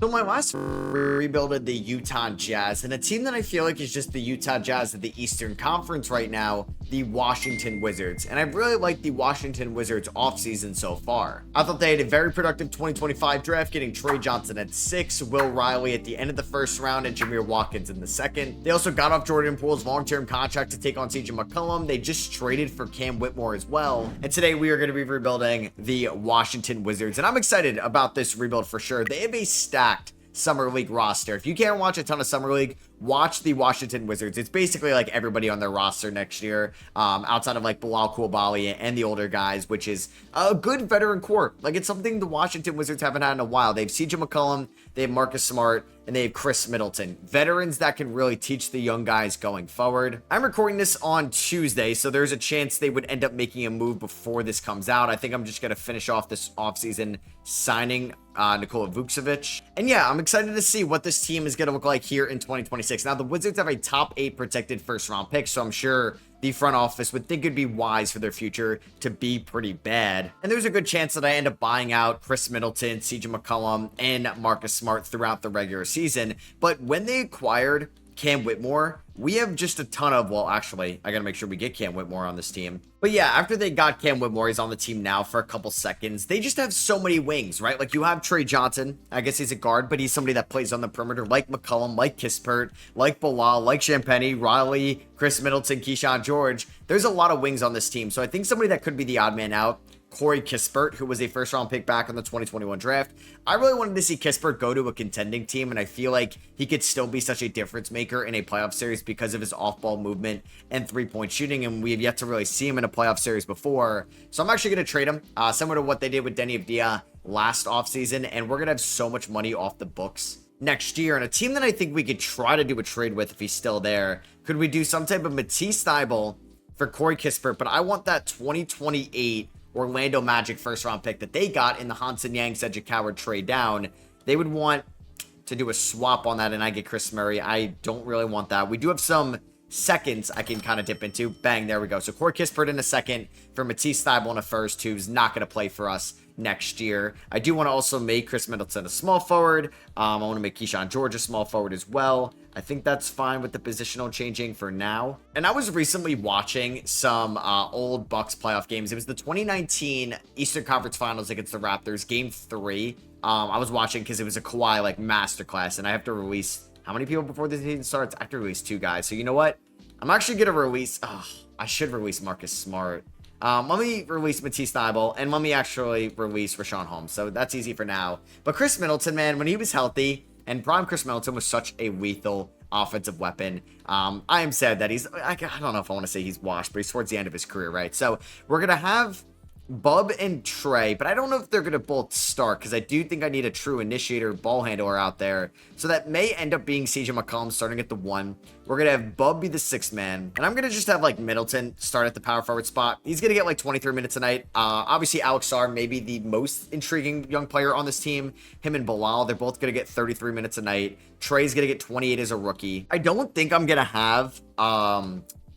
So my last rebuilded the Utah Jazz, and a team that I feel like is just the Utah Jazz of the Eastern Conference right now, the Washington Wizards. And I really like the Washington Wizards offseason so far. I thought they had a very productive 2025 draft, getting Trey Johnson at 6, Will Riley at the end of the first round, and Jameer Watkins in the second. They also got off Jordan Poole's long-term contract to take on CJ McCollum. They just traded for Cam Whitmore as well. And today we are going to be rebuilding the Washington Wizards. And I'm excited about this rebuild for sure. They have a stacked Summer League roster. If you can't watch a ton of Summer League, watch the Washington Wizards. It's basically like everybody on their roster next year, outside of like Bilal Coulibaly and the older guys, which is a good veteran core. Like, it's something the Washington Wizards haven't had in a while. They have CJ McCollum, they have Marcus Smart, and they have Chris Middleton. Veterans that can really teach the young guys going forward. I'm recording this on Tuesday, so there's a chance they would end up making a move before this comes out. I think I'm just going to finish off this offseason signing Nikola Vucevic. And yeah, I'm excited to see what this team is going to look like here in 2026. Now, the Wizards have a top 8 protected first round pick, so I'm sure the front office would think it'd be wise for their future to be pretty bad. And there's a good chance that I end up buying out Chris Middleton, CJ McCollum, and Marcus Smart throughout the regular season. But when they acquired Cam Whitmore, we have just a ton of, well, actually, I gotta make sure we get Cam Whitmore on this team. But yeah, after they got Cam Whitmore, he's on the team now for a couple seconds. They just have so many wings, right? Like, you have Trey Johnson. I guess he's a guard, but he's somebody that plays on the perimeter, like McCollum, like Kispert, like Bilal, like Champagnie, Riley, Chris Middleton, Keyshawn George. There's a lot of wings on this team, so I think somebody that could be the odd man out, Corey Kispert, who was a first-round pick back in the 2021 draft. I really wanted to see Kispert go to a contending team, and I feel like he could still be such a difference maker in a playoff series because of his off-ball movement and three-point shooting, and we have yet to really see him in a playoff series before. So I'm actually going to trade him, similar to what they did with Denny Avdia last offseason, and we're going to have so much money off the books next year. And a team that I think we could try to do a trade with if he's still there, could we do some type of Matisse Thybulle for Corey Kispert? But I want that 2028 Orlando Magic first round pick that they got in the Hansen Yang Cedric Howard trade down. They would want to do a swap on that, and I get Chris Murray. I don't really want that. We do have some seconds I can kind of dip into. Bang, there we go. So Corey Kispert in a second for Matisse Thybulle in a first, who's not going to play for us next year. I do want to also make Chris Middleton a small forward. I want to make Keyshawn George a small forward as well. I think that's fine with the positional changing for now. And I was recently watching some old Bucks playoff games. It was the 2019 Eastern Conference Finals against the Raptors, Game 3. I was watching because it was a Kawhi like masterclass, and I have to release how many people before the season starts? I have to release 2 guys. So you know what? I'm actually going to release... I should release Marcus Smart. Let me release Matisse Thybulle, and let me actually release Rashawn Holmes. So that's easy for now. But Chris Middleton, man, when he was healthy, and prime Chris Middleton was such a lethal offensive weapon. I am sad that I don't know if I want to say he's washed, but he's towards the end of his career, right? So we're going to have Bub and Trey, but I don't know if they're going to both start, because I do think I need a true initiator ball handler out there. So that may end up being CJ McCollum starting at the 1. We're going to have Bub be the 6th man, and I'm going to just have like Middleton start at the power forward spot. He's going to get like 23 minutes a night. Obviously Alex Sarr may be the most intriguing young player on this team. Him and Bilal, they're both going to get 33 minutes a night. Trey's going to get 28 as a rookie. I don't think I'm going to have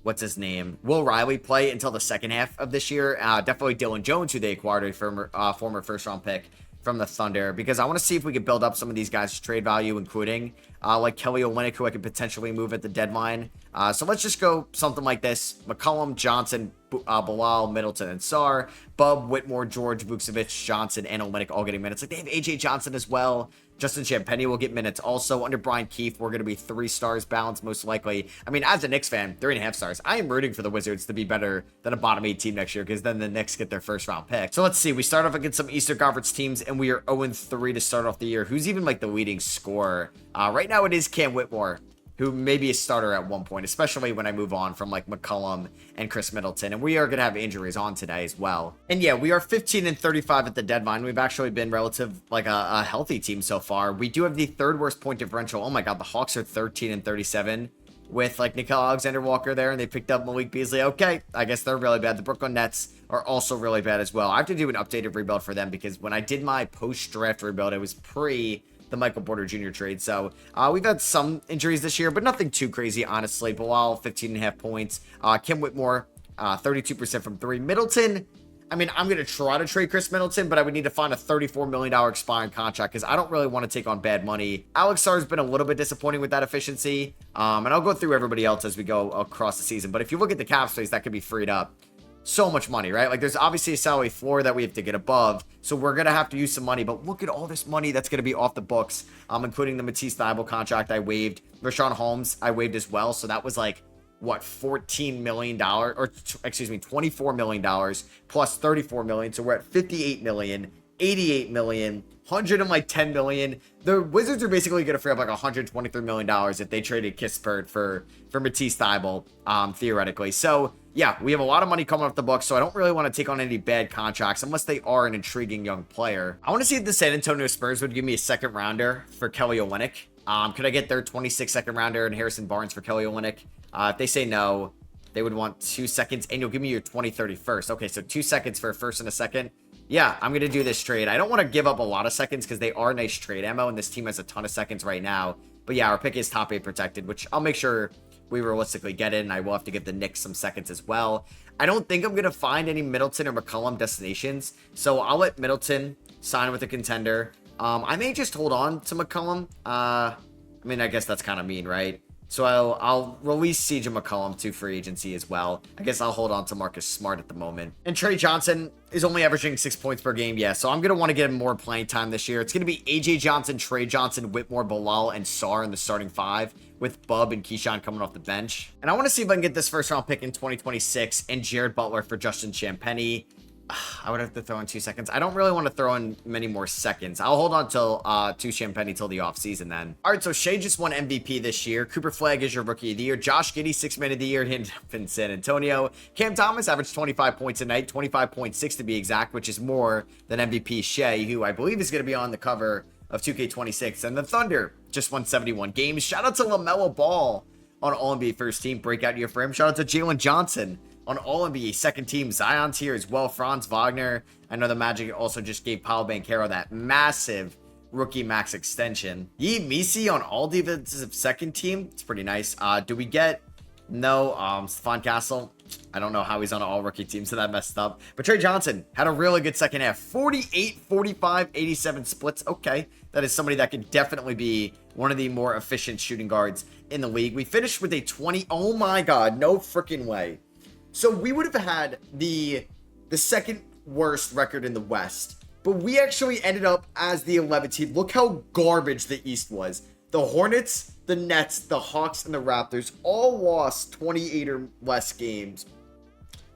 what's his name, Will Riley play until the second half of this year. Definitely Dylan Jones, who they acquired, a former first round pick from the Thunder, because I want to see if we could build up some of these guys' trade value, including like Kelly Olynyk, who I could potentially move at the deadline. So let's just go something like this: McCollum, Johnson, Bilal, Middleton, and Sarr, Bub, Whitmore, George, Vucevic, Johnson, and Olynyk all getting minutes. Like, they have AJ Johnson as well. Justin Champagnie will get minutes also. Under Brian Keefe, we're going to be 3 stars balanced, most likely. I mean, as a Knicks fan, 3.5 stars. I am rooting for the Wizards to be better than a bottom 8 team next year, because then the Knicks get their first round pick. So let's see. We start off against some Eastern Conference teams, and we are 0-3 to start off the year. Who's even like the leading scorer? Right now it is Cam Whitmore, who may be a starter at one point, especially when I move on from like McCollum and Chris Middleton. And we are going to have injuries on today as well. And yeah, we are 15-35 at the deadline. We've actually been relative like a healthy team so far. We do have the 3rd worst point differential. Oh my God, the Hawks are 13-37 with like Nickeil Alexander-Walker there, and they picked up Malik Beasley. Okay, I guess they're really bad. The Brooklyn Nets are also really bad as well. I have to do an updated rebuild for them, because when I did my post-draft rebuild, it was pre the Michael Porter Jr. trade. So we've had some injuries this year, but nothing too crazy, honestly. Bilal, 15.5 points. Kim Whitmore, 32% from 3. Middleton, I mean, I'm going to try to trade Chris Middleton, but I would need to find a $34 million expiring contract because I don't really want to take on bad money. Alex Sarr has been a little bit disappointing with that efficiency. And I'll go through everybody else as we go across the season. But if you look at the cap space, that could be freed up. So much money, right? Like, there's obviously a salary floor that we have to get above. So we're going to have to use some money. But look at all this money that's going to be off the books, including the Matisse Thybulle contract I waived. Rashawn Holmes, I waived as well. So that was like, what, $14 million, or excuse me, $24 million plus $34 million. So we're at $58 million, $88 million, $110 million. The Wizards are basically going to free up like $123 million if they traded Kispert for Matisse Thybulle, theoretically. So yeah, we have a lot of money coming off the books, so I don't really want to take on any bad contracts unless they are an intriguing young player. I want to see if the San Antonio Spurs would give me a second rounder for Kelly Olynyk. Could I get their 26 second rounder and Harrison Barnes for Kelly Olynyk? If they say no, they would want 2 seconds, and you'll give me your 2031st. Okay, so 2 seconds for a first and a second. Yeah, I'm going to do this trade. I don't want to give up a lot of seconds because they are nice trade ammo, and this team has a ton of seconds right now. But yeah, our pick is top 8 protected, which I'll make sure we realistically get it, and I will have to give the Knicks some seconds as well. I don't think I'm going to find any Middleton or McCollum destinations, so I'll let Middleton sign with a contender. I may just hold on to McCollum. I mean, I guess that's kind of mean, right? So I'll release CJ McCollum to free agency as well. I guess I'll hold on to Marcus Smart at the moment. And Trey Johnson is only averaging 6 points per game. Yeah, so I'm going to want to get him more playing time this year. It's going to be AJ Johnson, Trey Johnson, Whitmore, Bilal, and Sarr in the starting 5 with Bub and Keyshawn coming off the bench. And I want to see if I can get this first round pick in 2026 and Jared Butler for Justin Champagnie. I would have to throw in 2 seconds. I don't really want to throw in many more seconds. I'll hold on till to Champagnie till the offseason then. All right, so Shea just won MVP this year. Cooper Flagg is your rookie of the year. Josh Giddey, 6th man of the year, ended up in San Antonio. Cam Thomas averaged 25 points a night, 25.6 to be exact, which is more than MVP Shea, who I believe is going to be on the cover of 2K26. And the Thunder just won 71 games. Shout out to LaMelo Ball on All-NBA first team. Breakout year for him. Shout out to Jalen Johnson on All-NBA second team. Zion's here as well. Franz Wagner. I know the Magic also just gave Paolo Banchero that massive rookie max extension. Yi Misi on all defensive second team. It's pretty nice. Do we get... No, Stephon Castle. I don't know how he's on an all rookie team, so that messed up. But Trey Johnson had a really good second half. 48, 45, 87 splits. Okay, that is somebody that could definitely be one of the more efficient shooting guards in the league. We finished with a 20. Oh my God, no freaking way. So we would have had the second worst record in the West, but we actually ended up as the 11th team. Look how garbage the East was. The Hornets, the Nets, the Hawks, and the Raptors all lost 28 or less games.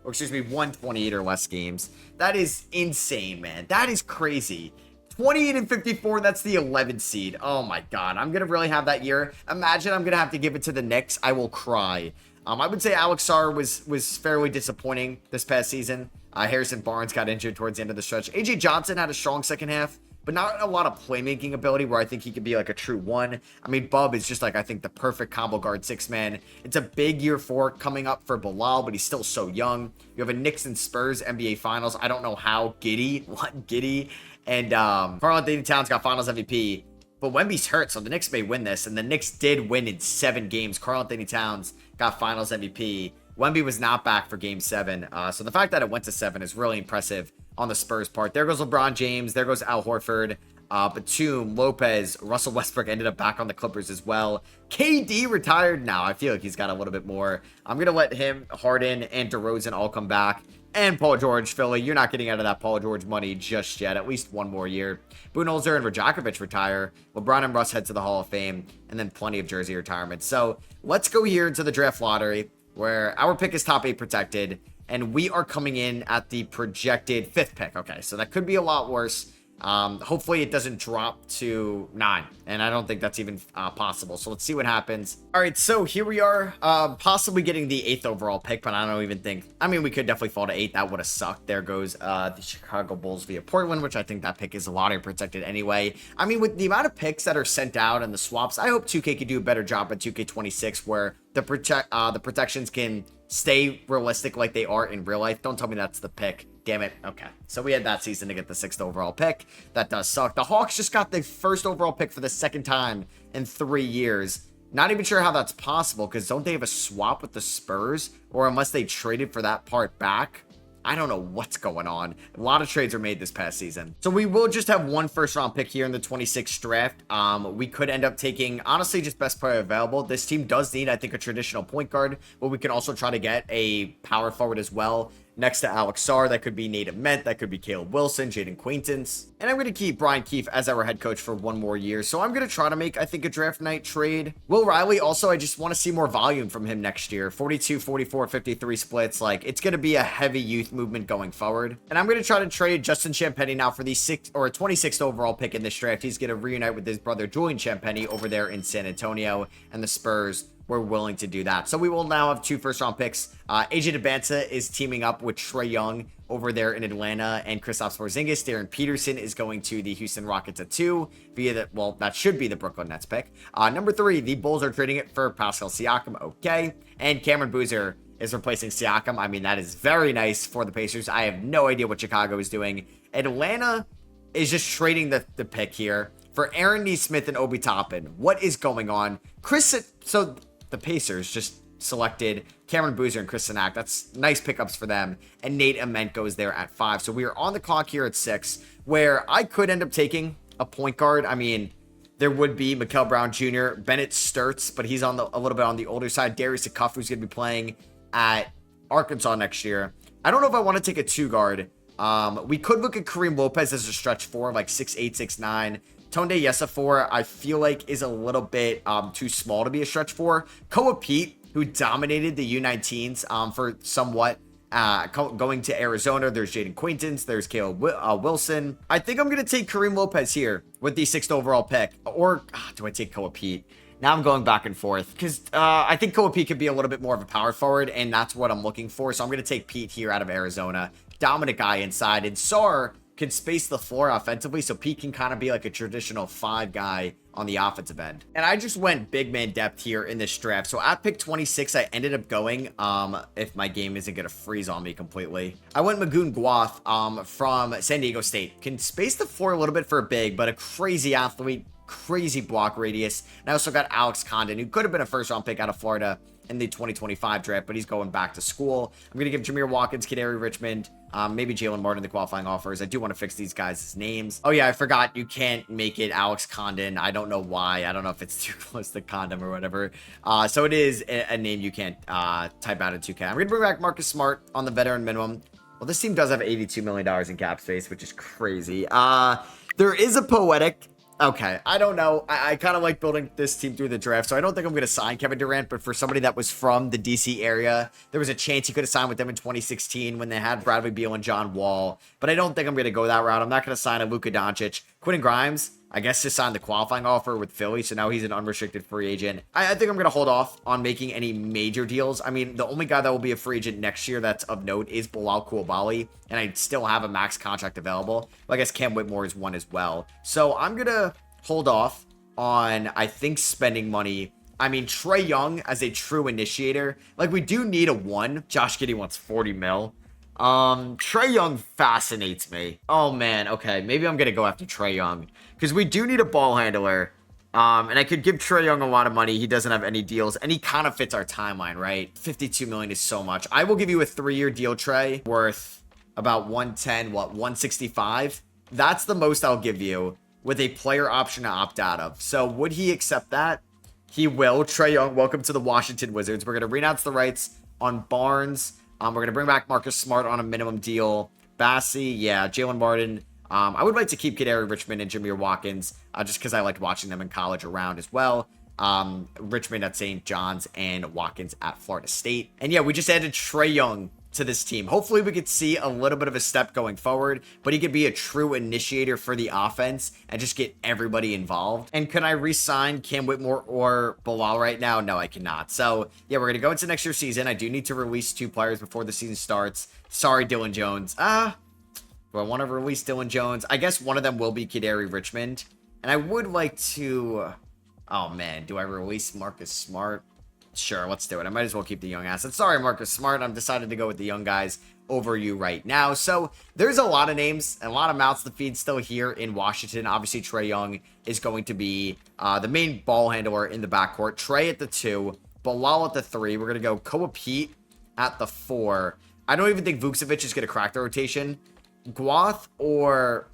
Or excuse me, 128 or less games. That is insane, man. That is crazy. 28 and 54, that's the 11th seed. Oh my God, I'm going to really have that year. Imagine I'm going to have to give it to the Knicks. I will cry. I would say Alex Sarr was fairly disappointing this past season. Harrison Barnes got injured towards the end of the stretch. AJ Johnson had a strong second half, but not a lot of playmaking ability where I think he could be like a true 1. I mean, Bub is just like, I think, the perfect combo guard 6-man. It's a big year 4 coming up for Bilal, but he's still so young. You have a Knicks and Spurs NBA Finals. I don't know how Giddey and Karl-Anthony Towns got Finals MVP, but Wemby's hurt, so the Knicks may win this, and the Knicks did win in 7 games. Karl-Anthony Towns got Finals MVP. Wemby was not back for Game 7, so the fact that it went to 7 is really impressive on the Spurs part. There goes LeBron James. There goes Al Horford. Batum, Lopez, Russell Westbrook ended up back on the Clippers as well. KD retired now. I feel like he's got a little bit more. I'm going to let him, Harden, and DeRozan all come back. And Paul George, Philly, you're not getting out of that Paul George money just yet. At least one more year. Budenholzer and Rajakovic retire. LeBron and Russ head to the Hall of Fame. And then plenty of jersey retirements. So let's go here into the draft lottery, where our pick is top 8 protected. And we are coming in at the projected 5th pick. Okay, so that could be a lot worse. Hopefully it doesn't drop to 9, and I don't think that's even possible. So let's see what happens. All right, so here we are, possibly getting the 8th overall pick, but I don't even think, I mean, we could definitely fall to 8. That would have sucked. There goes the Chicago Bulls via Portland, which I think that pick is lottery protected anyway. I mean, with the amount of picks that are sent out and the swaps, I hope 2K could do a better job at 2K26 where the protections can stay realistic like they are in real life. Don't tell me that's the pick. Damn it. Okay. So we had that season to get the 6th overall pick. That does suck. The Hawks just got the 1st overall pick for the 2nd time in 3 years. Not even sure how that's possible, because don't they have a swap with the Spurs? Or unless they traded for that part back? I don't know what's going on. A lot of trades were made this past season. So we will just have one first round pick here in the 26th draft. We could end up taking, honestly, just best player available. This team does need, I think, a traditional point guard, but we can also try to get a power forward as well. Next to Alex Sarr, that could be Nate Ament, that could be Caleb Wilson, Jaden Quaintance. And I'm going to keep Brian Keefe as our head coach for one more year. So I'm going to try to make, I think, a draft night trade. Will Riley, also, I just want to see more volume from him next year. 42, 44, 53 splits. Like, it's going to be a heavy youth movement going forward. And I'm going to try to trade Justin Champagnie now for the 26th overall pick in this draft. He's going to reunite with his brother Julian Champagnie over there in San Antonio, and the Spurs we're willing to do that. So we will now have 2 first-round picks. AJ DeBanza is teaming up with Trae Young over there in Atlanta, and Kristaps Porzingis. Darren Peterson is going to the Houston Rockets at 2 via the, well, that should be the Brooklyn Nets pick. Number 3, the Bulls are trading it for Pascal Siakam. Okay. And Cameron Boozer is replacing Siakam. I mean, that is very nice for the Pacers. I have no idea what Chicago is doing. Atlanta is just trading the pick here for Aaron Nesmith and Obi Toppin. What is going on? So the Pacers just selected Cameron Boozer and Chris Sinak. That's nice pickups for them. And Nate Ament goes there at 5. So we are on the clock here at 6, where I could end up taking a point guard. I mean, there would be Mikal Brown Jr., Bennett Sturts, but he's on a little bit on the older side. Darius Akufu, who's going to be playing at Arkansas next year. I don't know if I want to take a 2 guard. We could look at Kareem Lopez as a stretch 4, like 6'8", 6'9". Tonde Yesafor, I feel like, is a little bit too small to be a stretch 4. Koa Pete, who dominated the U19s for somewhat, going to Arizona. There's Jaden Quaintance. There's Caleb Wilson. I think I'm going to take Kareem Lopez here with the 6th overall pick. Or do I take Koa Pete? Now I'm going back and forth because I think Koa Pete could be a little bit more of a power forward, and that's what I'm looking for. So I'm going to take Pete here out of Arizona. Dominant guy inside. And Sarr can space the floor offensively, so Pete can kind of be like a traditional 5 guy on the offensive end. And I just went big man depth here in this draft. So at pick 26, I ended up going, if my game isn't going to freeze on me completely, I went Magoon Guath from San Diego State. Can space the floor a little bit for a big, but a crazy athlete, crazy block radius. And I also got Alex Condon, who could have been a first-round pick out of Florida in the 2025 draft, but he's going back to school. I'm going to give Jameer Watkins, Kadary Richmond, maybe Jalen Martin the qualifying offers. I do want to fix these guys' names. Oh yeah, I forgot you can't make it Alex Condon. I don't know why. I don't know if it's too close to condom or whatever. So it is a name you can't type out in 2K. I'm going to bring back Marcus Smart on the veteran minimum. Well, this team does have $82 million in cap space, which is crazy. There is a poetic... Okay, I don't know. I kind of like building this team through the draft, so I don't think I'm going to sign Kevin Durant, but for somebody that was from the DC area, there was a chance he could have signed with them in 2016 when they had Bradley Beal and John Wall, but I don't think I'm going to go that route. I'm not going to sign a Luka Doncic. Quentin Grimes, I guess, just signed the qualifying offer with Philly, so now he's an unrestricted free agent. I think I'm going to hold off on making any major deals. I mean, the only guy that will be a free agent next year that's of note is Bilal Coulibaly, and I still have a max contract available. Well, I guess Cam Whitmore is one as well. So I'm going to hold off on, I think, spending money. I mean, Trae Young as a true initiator. Like, we do need a 1. Josh Giddey wants 40 mil. Trae Young fascinates me. Oh, man. Okay, maybe I'm going to go after Trae Young. Because we do need a ball handler. And I could give Trae Young a lot of money. He doesn't have any deals. And he kind of fits our timeline, right? $52 million is so much. I will give you a 3-year deal, Trae, worth about 110, 165. That's the most I'll give you, with a player option to opt out of. So would he accept that? He will. Trae Young, welcome to the Washington Wizards. We're going to renounce the rights on Barnes. We're going to bring back Marcus Smart on a minimum deal. Bassey, yeah. Jalen Martin. I would like to keep Kadary Richmond and Jameer Watkins, just because I liked watching them in college around as well. Richmond at St. John's and Watkins at Florida State. And yeah, we just added Trae Young to this team. Hopefully we could see a little bit of a step going forward, but he could be a true initiator for the offense and just get everybody involved. And can I re-sign Cam Whitmore or Bilal right now? No, I cannot. So yeah, we're going to go into next year's season. I do need to release 2 players before the season starts. Sorry, Dylan Jones. Do I want to release Dylan Jones? I guess one of them will be Kadary Richmond. And I would like to... Oh man, do I release Marcus Smart? Sure, let's do it. I might as well keep the young assets. Sorry, Marcus Smart. I'm decided to go with the young guys over you right now. So there's a lot of names and a lot of mouths to feed still here in Washington. Obviously, Trae Young is going to be the main ball handler in the backcourt. Trae at the 2, Bilal at the 3. We're going to go Koa Pete at the 4. I don't even think Vucevic is going to crack the rotation. Guath or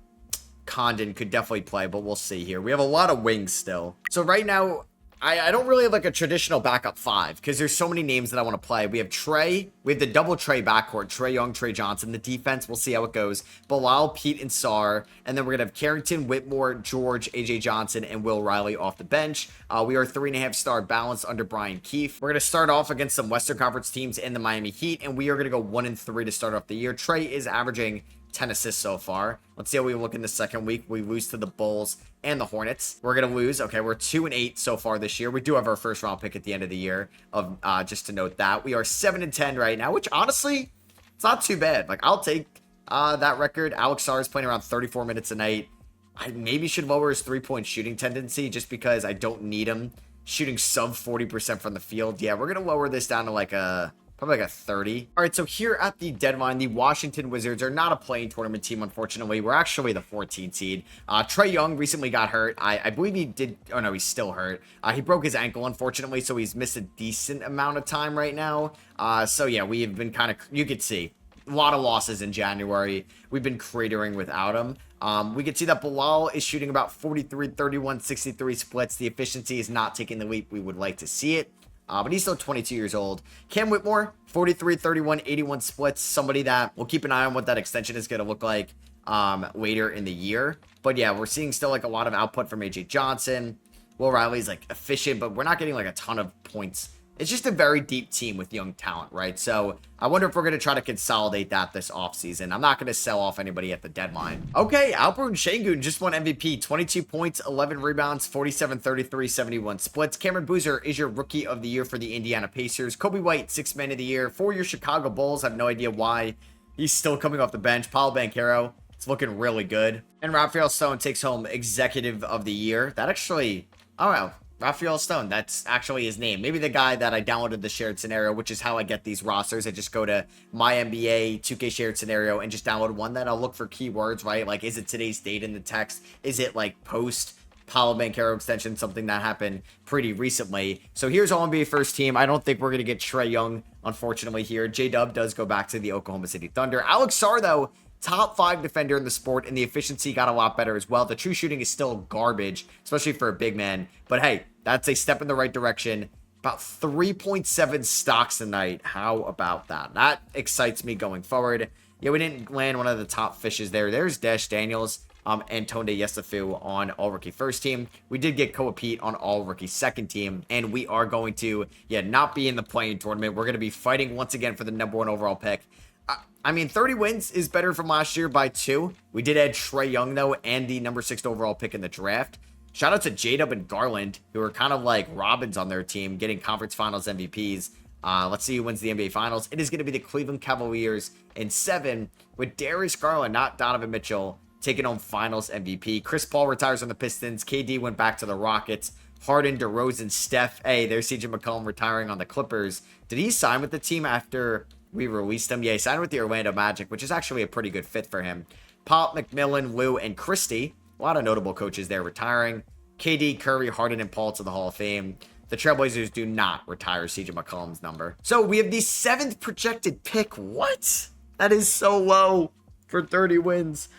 Condon could definitely play, but we'll see here. We have a lot of wings still. So right now, I don't really have like a traditional backup five because there's so many names that I want to play. We have Trey. We have the double Trey backcourt. Trey Young, Trey Johnson. The defense, we'll see how it goes. Bilal, Pete, and Sar. And then we're going to have Carrington, Whitmore, George, AJ Johnson, and Will Riley off the bench. We are 3.5-star balanced under Brian Keefe. We're going to start off against some Western Conference teams in the Miami Heat, and we are going to go 1-3 to start off the year. Trey is averaging 10 assists so far. Let's see how we look in the second week. We lose to the Bulls and the Hornets. We're going to lose. Okay, we're 2-8 so far this year. We do have our first round pick at the end of the year, of just to note that. We are 7-10 right now, which honestly, it's not too bad. Like, I'll take that record. Alex Sarr is playing around 34 minutes a night. I maybe should lower his three-point shooting tendency just because I don't need him shooting sub 40% from the field. Yeah, we're going to lower this down to like a... probably like a 30. All right, so here at the deadline, the Washington Wizards are not a playing tournament team, unfortunately. We're actually the 14th seed. Trey Young recently got hurt. I believe he did. Oh, no, he's still hurt. He broke his ankle, unfortunately, so he's missed a decent amount of time right now. So, yeah, we have been kind of, you could see, a lot of losses in January. We've been cratering without him. We can see that Bilal is shooting about 43, 31, 63 splits. The efficiency is not taking the leap we would like to see it. But he's still 22 years old. Cam Whitmore, 43, 31, 81 splits. Somebody that we'll keep an eye on what that extension is going to look like later in the year. But yeah, we're seeing still like a lot of output from AJ Johnson. Will Riley's like efficient, but we're not getting like a ton of points. It's just a very deep team with young talent, right? So I wonder if we're going to try to consolidate that this offseason. I'm not going to sell off anybody at the deadline. Okay, Alperen Şengün just won MVP. 22 points, 11 rebounds, 47, 33, 71 splits. Cameron Boozer is your rookie of the year for the Indiana Pacers. Kobe White, 6th man of the year for your Chicago Bulls. I have no idea why he's still coming off the bench. Paolo Banchero, it's looking really good. And Raphael Stone takes home executive of the year. That actually, oh wow. Raphael Stone, that's actually his name. Maybe the guy that I downloaded the shared scenario, which is how I get these rosters. I just go to my NBA 2K shared scenario and just download one. Then I'll look for keywords, right? Like, is it today's date in the text? Is it like post Paolo Banchero extension, something that happened pretty recently? So here's All NBA first team. I don't think we're going to get Trey Young, unfortunately, here. J-Dub does go back to the Oklahoma City Thunder. Alex Sarr, though, top 5 defender in the sport, and the efficiency got a lot better as well. The true shooting is still garbage, especially for a big man. But hey, that's a step in the right direction. About 3.7 stocks a night. How about that? That excites me going forward. Yeah, we didn't land one of the top fishes there. There's Dash Daniels and Tonde Yesufu on all-rookie first team. We did get Koa Pete on all-rookie second team, and we are going to, not be in the play-in tournament. We're going to be fighting once again for the number 1 overall pick. I mean, 30 wins is better from last year by 2. We did add Trey Young, though, and the number 6 overall pick in the draft. Shout out to J-Dub and Garland, who are kind of like Robins on their team, getting conference finals MVPs. Let's see who wins the NBA Finals. It is going to be the Cleveland Cavaliers in 7, with Darius Garland, not Donovan Mitchell, taking home finals MVP. Chris Paul retires on the Pistons. KD went back to the Rockets. Harden, DeRozan, Steph. Hey, there's CJ McCollum retiring on the Clippers. Did he sign with the team after we released him? Yeah, he signed with the Orlando Magic, which is actually a pretty good fit for him. Pop, McMillan, Lou, and Christie. A lot of notable coaches there retiring. KD, Curry, Harden, and Paul to the Hall of Fame. The Trailblazers do not retire CJ McCollum's number. So we have the 7th projected pick. What? That is so low for 30 wins.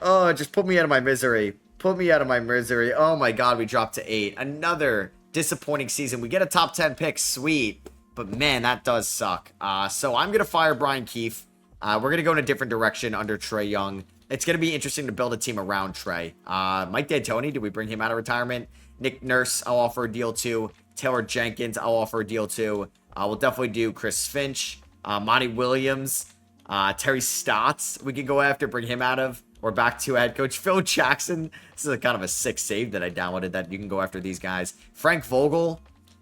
Oh, just put me out of my misery. Put me out of my misery. Oh my God, we dropped to 8. Another disappointing season. We get a top 10 pick. Sweet. But man, that does suck. So I'm going to fire Brian Keefe. We're going to go in a different direction under Trey Young. It's going to be interesting to build a team around Trey. Mike D'Antoni, do we bring him out of retirement? Nick Nurse, I'll offer a deal to. Taylor Jenkins, I'll offer a deal to. We'll definitely do Chris Finch, Monty Williams, Terry Stotts. We could go after, bring him out of. Or back to head coach Phil Jackson. This is kind of a sick save that I downloaded that you can go after these guys. Frank Vogel.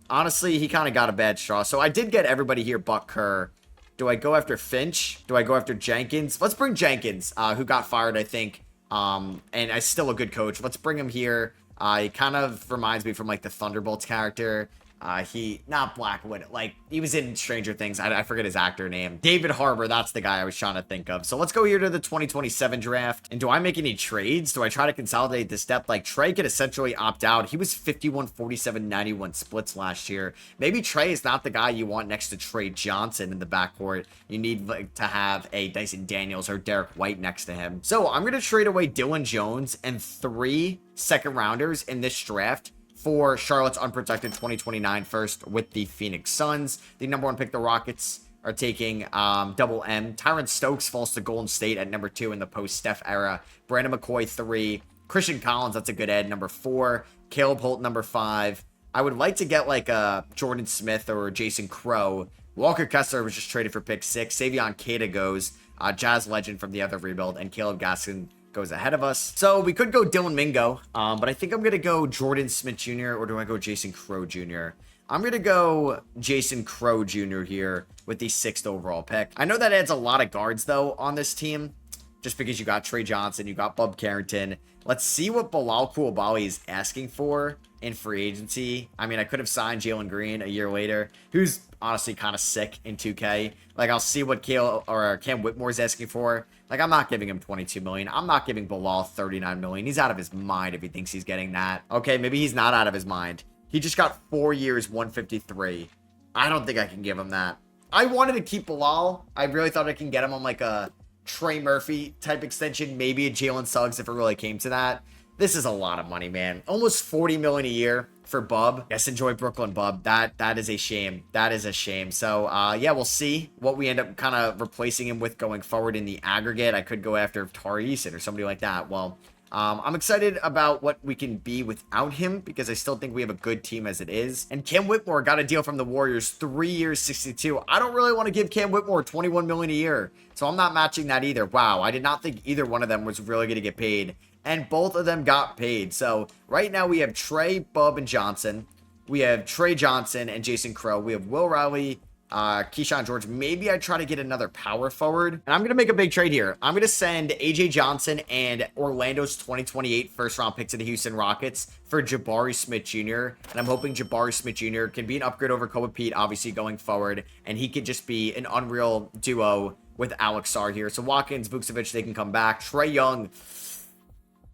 Honestly, he kind of got a bad straw. So I did get everybody here but Kerr. Do I go after Finch? Do I go after Jenkins? Let's bring Jenkins, who got fired, I think. And is still a good coach. Let's bring him here. He kind of reminds me from like the Thunderbolts character. Not Blackwood, like, he was in Stranger Things. I forget his actor name. David Harbour, that's the guy I was trying to think of. So let's go here to the 2027 draft. And do I make any trades? Do I try to consolidate this depth? Like, Trey could essentially opt out. He was 51, 47, 91 splits last year. Maybe Trey is not the guy you want next to Trey Johnson in the backcourt. You need, like, to have a Dyson Daniels or Derek White next to him. So I'm going to trade away Dylan Jones and 3 second rounders in this draft for Charlotte's unprotected 2029 first with the Phoenix Suns. The number 1 pick, the Rockets, are taking double M. Tyron Stokes falls to Golden State at number 2 in the post-Steph era. Brandon McCoy, 3. Christian Collins, that's a good ed, number 4. Caleb Holt, number 5. I would like to get like a Jordan Smith or Jason Crow. Walker Kessler was just traded for pick 6. Savion Keita goes. Jazz legend from the other rebuild. And Caleb Gaskin goes ahead of us. So we could go Dylan Mingo, but I think I'm going to go Jordan Smith Jr. or do I go Jason Crow Jr.? I'm going to go Jason Crow Jr. here with the 6th overall pick. I know that adds a lot of guards, though, on this team, just because you got Trey Johnson, you got Bub Carrington. Let's see what Bilal Coulibaly is asking for in free agency. I mean, I could have signed Jalen Green a year later, who's honestly kind of sick in 2K. Like, I'll see what Cam Whitmore is asking for. Like, I'm not giving him $22 million. I'm not giving Bilal $39 million. He's out of his mind if he thinks he's getting that. Okay, maybe he's not out of his mind. He just got 4 years, 153. I don't think I can give him that. I wanted to keep Bilal. I really thought I can get him on like a Trey Murphy type extension, maybe a Jalen Suggs if it really came to that. This is a lot of money, man. Almost $40 million a year for Bub. Yes, enjoy Brooklyn, Bub. That is a shame. That is a shame. So, yeah, we'll see what we end up kind of replacing him with going forward in the aggregate. I could go after Tari Eason or somebody like that. Well, I'm excited about what we can be without him because I still think we have a good team as it is. And Cam Whitmore got a deal from the Warriors, 3 years, 62. I don't really want to give Cam Whitmore $21 million a year, so I'm not matching that either. Wow, I did not think either one of them was really going to get paid, and both of them got paid. So right now we have Trey, Bub, and Johnson. We have Trey Johnson and Jason Crow. We have Will Riley, Keyshawn George. Maybe I try to get another power forward. And I'm going to make a big trade here. I'm going to send AJ Johnson and Orlando's 2028 first round pick to the Houston Rockets for Jabari Smith Jr. And I'm hoping Jabari Smith Jr. can be an upgrade over Kobe Pete, obviously going forward. And he could just be an unreal duo with Alex Sarr here. So Watkins, Vucevic, they can come back. Trae Young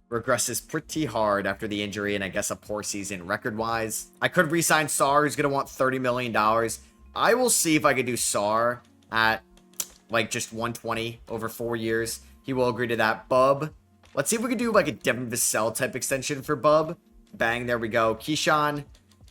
regresses pretty hard after the injury and I guess a poor season record-wise. I could re-sign Sarr, who's going to want $30 million. I will see if I could do Sarr at like just 120 over 4 years. He will agree to that. Bub. Let's see if we could do like a Devin Vassell type extension for Bub. Bang, there we go. Keyshawn.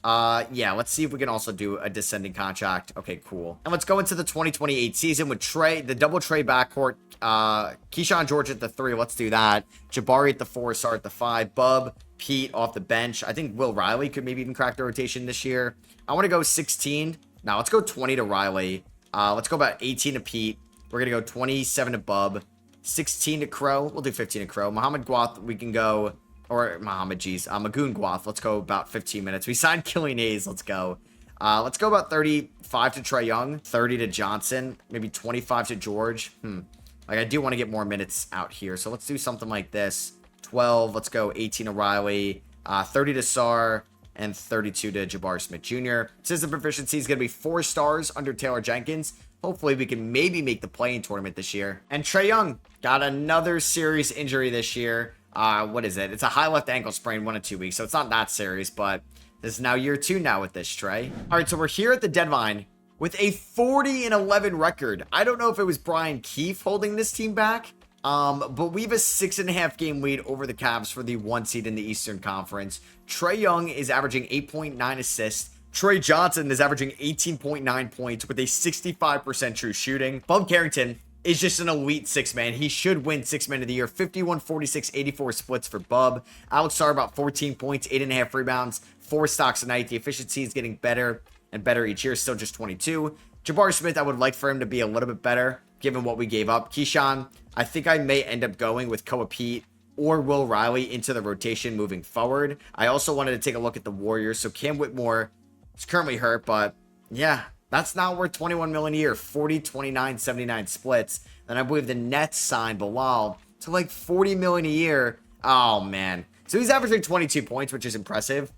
Yeah, let's see if we can also do a descending contract. Okay, cool. And let's go into the 2028 season with Trey, the double Trey backcourt. Keyshawn George at the 3. Let's do that. Jabari at the 4, Sarr at the 5. Bub, Pete off the bench. I think Will Riley could maybe even crack the rotation this year. I want to go 16. Now, let's go 20 to Riley. Let's go about 18 to Pete. We're going to go 27 to Bub. 16 to Crow. We'll do 15 to Crow. Mohamed Gwath, we can go... Or Mohamed, geez. Magoon Gwath. Let's go about 15 minutes. We signed Killian Hayes. Let's go. Let's go about 35 to Trae Young. 30 to Johnson. Maybe 25 to George. Like, I do want to get more minutes out here. So, let's do something like this. 12. Let's go 18 to Riley. 30 to Sarr. And 32 to Jabari Smith Jr. System proficiency is going to be 4 stars under Taylor Jenkins. Hopefully, we can maybe make the play-in tournament this year. And Trae Young got another serious injury this year. What is it? It's a high left ankle sprain, 1 to 2 weeks. So, it's not that serious, but this is now year 2 now with this, Trey. All right, so we're here at the deadline with a 40-11 record. I don't know if it was Brian Keefe holding this team back. But we have a 6.5 game lead over the Cavs for the 1 seed in the Eastern Conference. Trae Young is averaging 8.9 assists. Trey Johnson is averaging 18.9 points with a 65% true shooting. Bub Carrington is just an elite 6-man. He should win 6-man of the year. 51, 46, 84 splits for Bub. Alex Sarr about 14 points, 8.5 rebounds, 4 stocks a night. The efficiency is getting better and better each year. Still just 22. Jabari Smith, I would like for him to be a little bit better given what we gave up. Keyshawn, I think I may end up going with Koa Pete or Will Riley into the rotation moving forward. I also wanted to take a look at the Warriors. So Cam Whitmore is currently hurt, but yeah, that's not worth $21 million a year. 40, 29, 79 splits. Then I believe the Nets signed Bilal to like $40 million a year. Oh man. So he's averaging 22 points, which is impressive.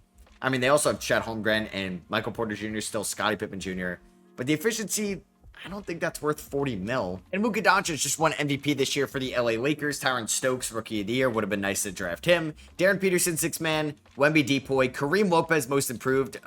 I mean, they also have Chet Holmgren and Michael Porter Jr., still Scottie Pippen Jr. But the efficiency, I don't think that's worth 40 mil. And Luka Doncic just won MVP this year for the LA Lakers. Tyron Stokes, Rookie of the Year, would have been nice to draft him. Darren Peterson, 6-man. Wemby Depoy. Kareem Lopez, Most Improved.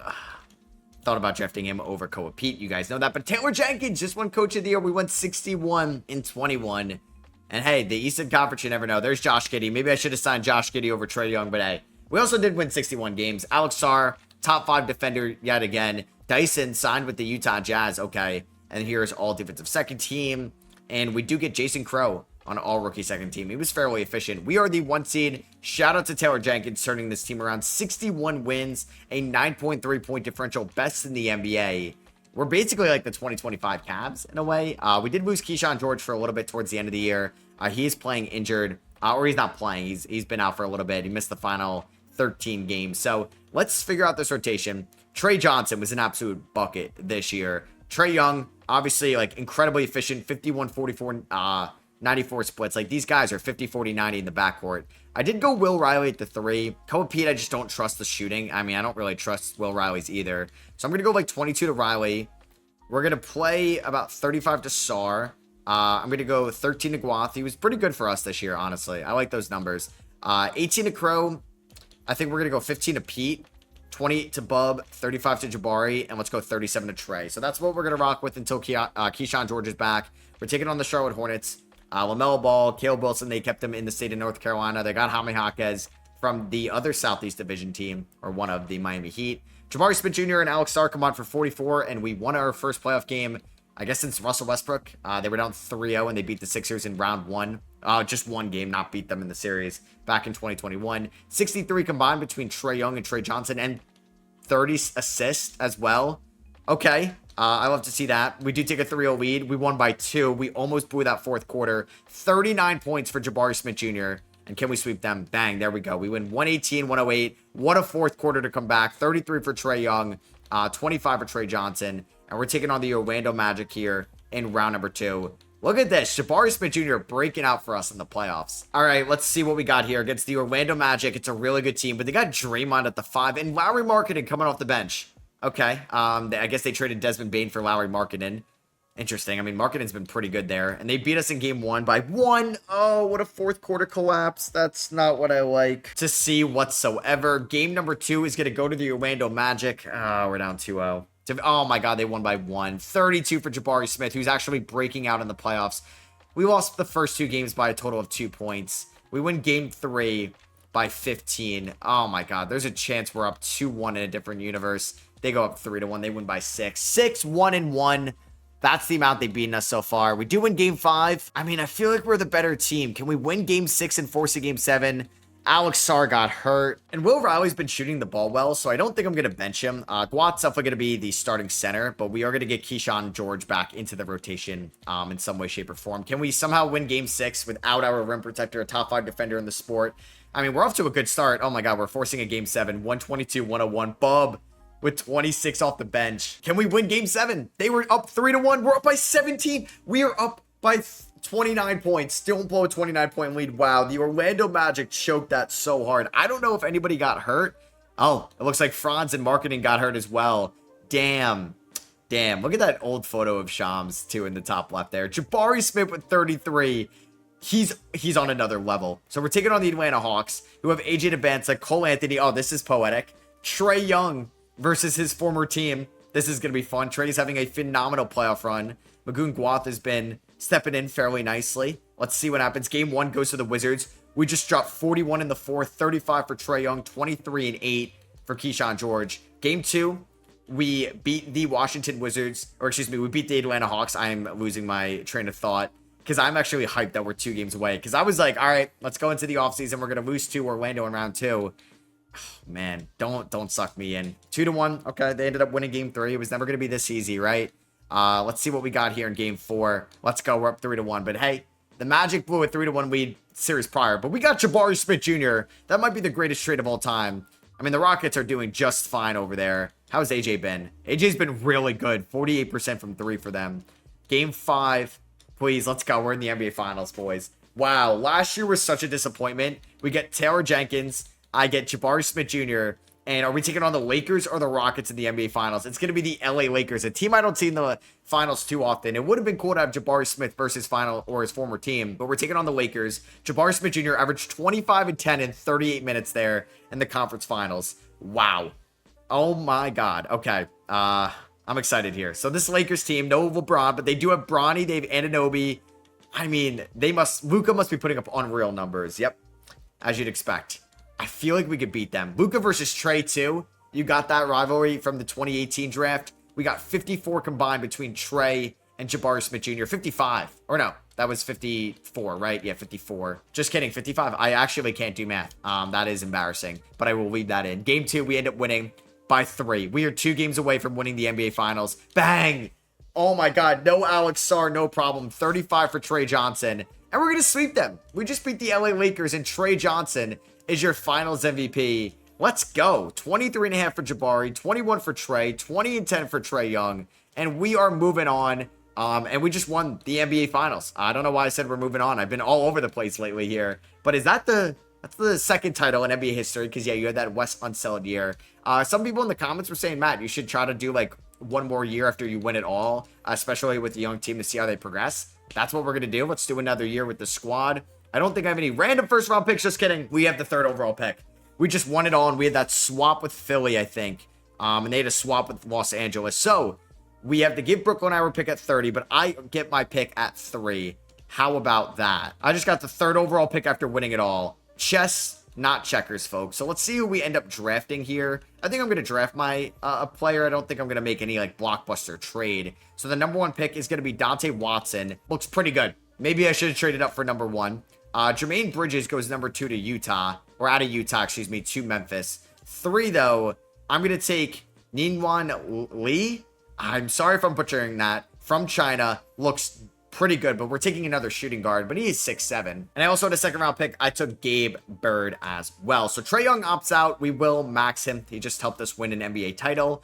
Thought about drafting him over Koa Pete. You guys know that. But Taylor Jenkins just won Coach of the Year. We went 61 in 21. And hey, the Eastern Conference, you never know. There's Josh Giddey. Maybe I should have signed Josh Giddey over Trae Young, but hey. We also did win 61 games. Alex Sarr, top 5 defender yet again. Dyson signed with the Utah Jazz. Okay. And here's all defensive second team. And we do get Jason Crow on all rookie second team. He was fairly efficient. We are the 1 seed. Shout out to Taylor Jenkins turning this team around. 61 wins, a 9.3 point differential, best in the NBA. We're basically like the 2025 Cavs in a way. We did lose Keyshawn George for a little bit towards the end of the year. He is playing injured, or he's not playing. He's been out for a little bit. He missed the final 13 games. So let's figure out this rotation. Trey Johnson was an absolute bucket this year. Trae Young, obviously, like, incredibly efficient, 51, 44, 94 splits. Like, these guys are 50, 40, 90 in the backcourt. I did go Will Riley at the 3. Koa Pete, I just don't trust the shooting. I mean, I don't really trust Will Riley's either. So I'm going to go, like, 22 to Riley. We're going to play about 35 to Sarr. I'm going to go 13 to Guath. He was pretty good for us this year, honestly. I like those numbers. 18 to Crow. I think we're going to go 15 to Pete. 20 to Bub, 35 to Jabari, and let's go 37 to Trey. So that's what we're going to rock with until Keyshawn George is back. We're taking on the Charlotte Hornets. LaMelo Ball, Caleb Wilson, they kept him in the state of North Carolina. They got Jaime Jaquez from the other Southeast Division team, or one of the Miami Heat. Jabari Smith Jr. and Alex Sarr come on for 44, and we won our first playoff game, I guess, since Russell Westbrook. They were down 3-0, and they beat the Sixers in round 1. Just one game, not beat them in the series back in 2021. 63 combined between Trae Young and Trey Johnson, and 30 assists as well. Okay, I love to see that. We do take a 3-0 lead. We won by 2. We almost blew that fourth quarter. 39 points for Jabari Smith Jr. And can we sweep them? Bang, there we go. We win 118, 108. What a fourth quarter to come back. 33 for Trae Young, 25 for Trey Johnson. And we're taking on the Orlando Magic here in round number 2. Look at this. Jabari Smith Jr. breaking out for us in the playoffs. All right, let's see what we got here against the Orlando Magic. It's a really good team, but they got Draymond at the 5 and Lauri Markkanen coming off the bench. Okay, I guess they traded Desmond Bane for Lauri Markkanen. Interesting. I mean, Markkanen's been pretty good there. And they beat us in game 1 by 1. Oh, what a fourth quarter collapse. That's not what I like to see whatsoever. Game number 2 is going to go to the Orlando Magic. We're down 2-0. Oh my God, they won by 1. 32 for Jabari Smith, who's actually breaking out in the playoffs. We lost the first 2 games by a total of 2 points. We win game 3 by 15. Oh my God, there's a chance we're up 2-1 in a different universe. They go up 3-1. They win by 6. 6-1-1. That's the amount they've beaten us so far. We do win game 5. I mean, I feel like we're the better team. Can we win game 6 and force a game 7? Alex Sarr got hurt. And Will Riley's been shooting the ball well, so I don't think I'm going to bench him. Guat's definitely going to be the starting center, but we are going to get Keyshawn George back into the rotation in some way, shape, or form. Can we somehow win game 6 without our rim protector, a top 5 defender in the sport? I mean, we're off to a good start. Oh my God, we're forcing a game 7. 122-101. Bub with 26 off the bench. Can we win game 7? They were up 3-1. We're up by 17. We are up by 29 points. Still blow a 29-point lead. Wow, the Orlando Magic choked that so hard. I don't know if anybody got hurt. Oh, it looks like Franz and Markkanen got hurt as well. Damn. Look at that old photo of Shams, too, in the top left there. Jabari Smith with 33. He's on another level. So we're taking on the Atlanta Hawks, who have AJ Debance, Cole Anthony. Oh, this is poetic. Trae Young versus his former team. This is going to be fun. Trey's having a phenomenal playoff run. Magoon Guath has been stepping in fairly nicely. Let's see what happens. Game 1 goes to the Wizards. We just dropped 41 in the 4th, 35 for Trae Young, 23 and 8 for Keyshawn George. Game 2, we beat the Washington Wizards, or excuse me, we beat the Atlanta Hawks. I'm losing my train of thought because I'm actually hyped that we're 2 games away. Because I was like, all right, let's go into the offseason. We're going to lose to Orlando in round 2. Oh, man, don't suck me in. 2-1. Okay, they ended up winning game 3. It was never going to be this easy, right? Let's see what we got here in game 4. Let's go. We're up 3-1. But hey, the Magic blew a 3-1 lead series prior. But we got Jabari Smith Jr. That might be the greatest trade of all time. I mean, the Rockets are doing just fine over there. How's AJ been? AJ's been really good. 48% from 3 for them. Game 5. Please, let's go. We're in the NBA Finals, boys. Wow, last year was such a disappointment. We get Taylor Jenkins. I get Jabari Smith Jr. And are we taking on the Lakers or the Rockets in the NBA Finals? It's going to be the LA Lakers, a team I don't see in the finals too often. It would have been cool to have Jabari Smith versus final or his former team, but we're taking on the Lakers. Jabari Smith Jr. averaged 25 and 10 in 38 minutes there in the conference finals. Wow. Oh my God. Okay. I'm excited here. So this Lakers team, no LeBron, but they do have Bronny, they have Anunoby. I mean, Luka must be putting up unreal numbers. Yep. As you'd expect. I feel like we could beat them. Luka versus Trey, too. You got that rivalry from the 2018 draft. We got 54 combined between Trey and Jabari Smith Jr. 55. Or no, that was 54, right? Yeah, 54. Just kidding, 55. I actually can't do math. That is embarrassing, but I will leave that in. Game 2, we end up winning by 3. We are 2 games away from winning the NBA Finals. Bang! Oh my God, no Alex Sarr, no problem. 35 for Trey Johnson. And we're going to sweep them. We just beat the LA Lakers, and Trey Johnson is your finals MVP. Let's go. 23.5 for Jabari, 21 for Trey, 20 and 10 for Trey Young. And we are moving on. And we just won the NBA Finals. I don't know why I said we're moving on. I've been all over the place lately here. But is that that's the second title in NBA history? Because, yeah, you had that West Unseld year. Some people in the comments were saying, Matt, you should try to do, like, one more year after you win it all, especially with the young team to see how they progress. That's what we're going to do. Let's do another year with the squad. I don't think I have any random first round picks. Just kidding. We have the 3rd overall pick. We just won it all, and we had that swap with Philly, I think. And they had a swap with Los Angeles. So we have to give Brooklyn our pick at 30, but I get my pick at 3. How about that? I just got the 3rd overall pick after winning it all. Chess, not checkers, folks. So let's see who we end up drafting here. I think I'm going to draft my a player. I don't think I'm going to make any like blockbuster trade. So the number 1 pick is going to be Dante Watson. Looks pretty good. Maybe I should have traded up for number 1. Jermaine Bridges goes number 2 to Utah, or out of Utah, excuse me, to Memphis. 3, though, I'm going to take Ningwan Li. I'm sorry if I'm butchering that. From China. Looks pretty good, but we're taking another shooting guard, but he is 6'7". And I also had a 2nd round pick. I took Gabe Bird as well. So Trey Young opts out. We will max him. He just helped us win an NBA title.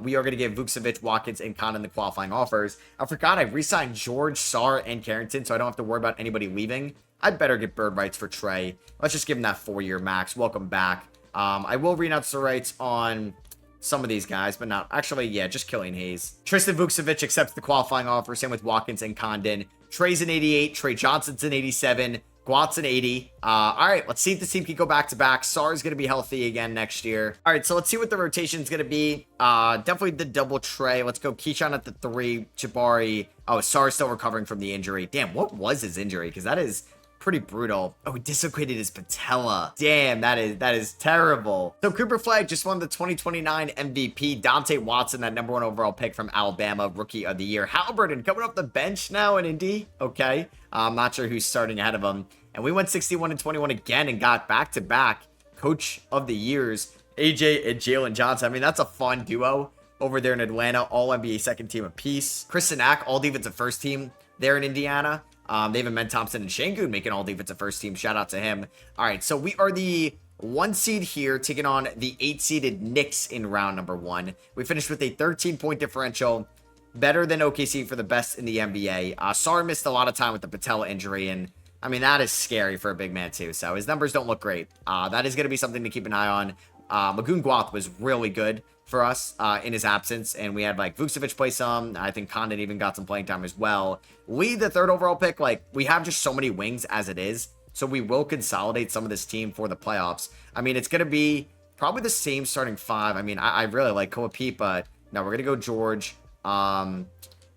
We are going to give Vucevic, Watkins, and Condon the qualifying offers. I forgot I re-signed George, Sarr, and Carrington, so I don't have to worry about anybody leaving. I'd better get bird rights for Trey. Let's just give him that 4-year max. Welcome back. I will renounce the rights on some of these guys, but not actually. Yeah, just Killian Hayes. Tristan Vukcevic accepts the qualifying offer. Same with Watkins and Condon. Trey's an 88. Trey Johnson's an 87. Guat's an 80. All right, let's see if this team can go back to back. Sarr's going to be healthy again next year. All right, so let's see what the rotation is going to be. Definitely the double Trey. Let's go Keyshawn at the 3. Jabari. Oh, Sarr's still recovering from the injury. Damn, what was his injury? Because that is pretty brutal. Oh, he dislocated his patella. Damn, that is terrible. So Cooper Flag just won the 2029 MVP. Dante Watson, that number 1 overall pick from Alabama, Rookie of the Year. Halliburton coming off the bench now in Indy. Okay. I'm not sure who's starting ahead of him. And we went 61 and 21 again and got back-to-back Coach of the Years, AJ and Jalen Johnson. I mean, that's a fun duo over there in Atlanta. All NBA 2nd team apiece. Chris Sinak, all defensive 1st team there in Indiana. They have Ben Thompson and Şengün making all defensive 1st team. Shout out to him. All right, so we are the 1 seed here, taking on the 8-seeded Knicks in round number 1. We finished with a 13-point differential, better than OKC for the best in the NBA. Sarr missed a lot of time with the patella injury, and I mean, that is scary for a big man too. So his numbers don't look great. That is going to be something to keep an eye on. Magoon Guath was really good for us in his absence, and we had like Vucevic play some. I think Condon even got some playing time as well. Lee, the 3rd overall pick, like we have just so many wings as it is, so we will consolidate some of this team for the playoffs. I mean, it's going to be probably the same starting 5. I mean, I really like Koa Pete, but no, we're going to go George. And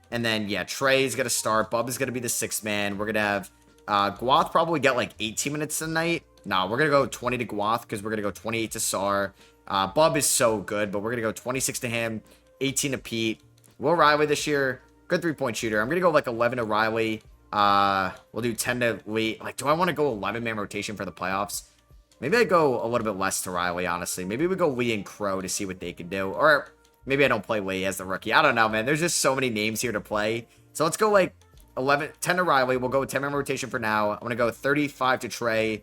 then, yeah, Trey's going to start. Bub is going to be the 6th man. We're going to have Guath probably get like 18 minutes tonight. No, we're going to go 20 to Guath because we're going to go 28 to Sarr. Bub is so good, but we're going to go 26 to him, 18 to Pete. Will Riley this year, good 3-point shooter. I'm going to go like 11 to Riley. We'll do 10 to Lee. Like, do I want to go 11-man rotation for the playoffs? Maybe I go a little bit less to Riley, honestly. Maybe we go Lee and Crow to see what they can do. Or maybe I don't play Lee as the rookie. I don't know, man. There's just so many names here to play. So let's go like 10 to Riley. We'll go with 10-man rotation for now. I'm going to go 35 to Trey.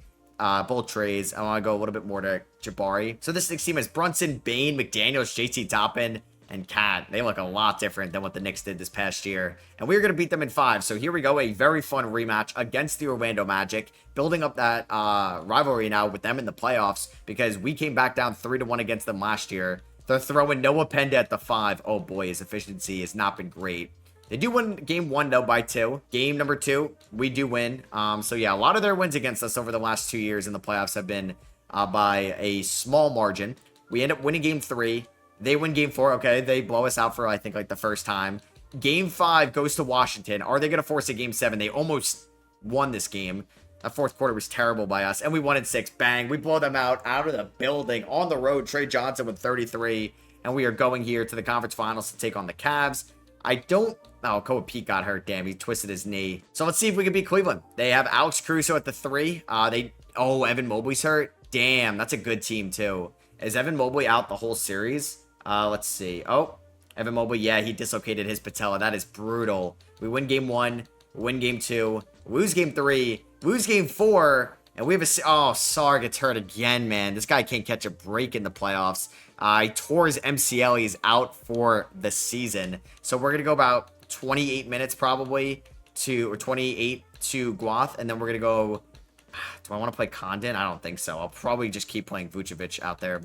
Both Treys. I want to go a little bit more to Jabari. So this next team is Brunson, Bane, McDaniels, JT Toppin, and Cat, they look a lot different than what the Knicks did this past year. And we're going to beat them in 5. So here we go, a very fun rematch against the Orlando Magic, building up that rivalry now with them in the playoffs, because we came back down 3-1 against them last year. They're throwing Noah Penda at the 5. Oh boy, his efficiency has not been great. They do win game 1 though by 2. Game number 2, we do win. So yeah, a lot of their wins against us over the last 2 years in the playoffs have been by a small margin. We end up winning game 3. They win game 4. Okay, they blow us out for, I think, like the first time. Game 5 goes to Washington. Are they going to force a game 7? They almost won this game. That fourth quarter was terrible by us. And we won in 6. Bang. We blow them out of the building. On the road, Trey Johnson with 33. And we are going here to the conference finals to take on the Cavs. Oh, Kobe Pete got hurt. Damn, he twisted his knee. So let's see if we can beat Cleveland. They have Alex Caruso at the 3. Evan Mobley's hurt. Damn, that's a good team too. Is Evan Mobley out the whole series? Let's see. Oh, Evan Mobley, yeah, he dislocated his patella. That is brutal. We win game 1, win game 2, lose game 3, lose game 4, and we have Sarr gets hurt again, man. This guy can't catch a break in the playoffs. He tore his MCL. He's out for the season. So we're going to go about 28 minutes probably or 28 to Guath, and then we're going to go... Do I want to play Condon? I don't think so. I'll probably just keep playing Vucevic out there.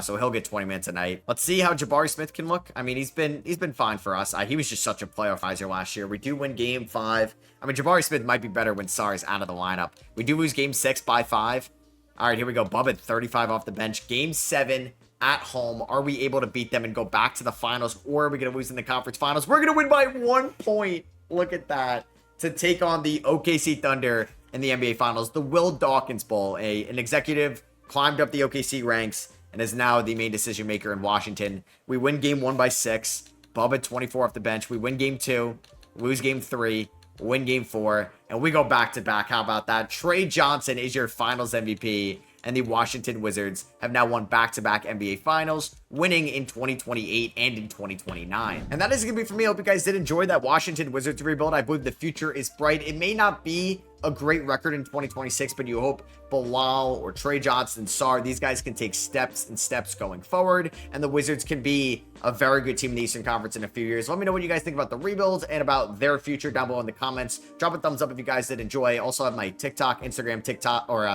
So he'll get 20 minutes a night. Let's see how Jabari Smith can look. I mean, he's been fine for us. He was just such a playoff riser last year. We do win game 5. I mean, Jabari Smith might be better when Sarr is out of the lineup. We do lose game 6 by 5. All right, here we go. Bubba, 35 off the bench. Game 7 at home. Are we able to beat them and go back to the finals, or are we going to lose in the conference finals? We're going to win by 1 point. Look at that. To take on the OKC Thunder in the NBA Finals. The Will Dawkins Bowl. An executive climbed up the OKC ranks and is now the main decision maker in Washington. We win game 1 by 6. Bubba, 24 off the bench. We win game 2, lose game 3, win game 4, and we go back-to-back. How about that? Trey Johnson is your Finals MVP, and the Washington Wizards have now won back-to-back NBA Finals, winning in 2028 and in 2029. And that is going to be for me. I hope you guys did enjoy that Washington Wizards rebuild. I believe the future is bright. It may not be a great record in 2026, but you hope Bilal or Trey Johnson, Sarr, these guys can take steps going forward, and the Wizards can be a very good team in the Eastern Conference in a few years. Let me know what you guys think about the rebuilds and about their future down below in the comments. Drop a thumbs up if you guys did enjoy. Also have my TikTok, Instagram,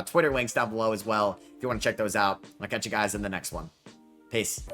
Twitter links down below as well if you want to check those out. I'll catch you guys in the next one. Peace.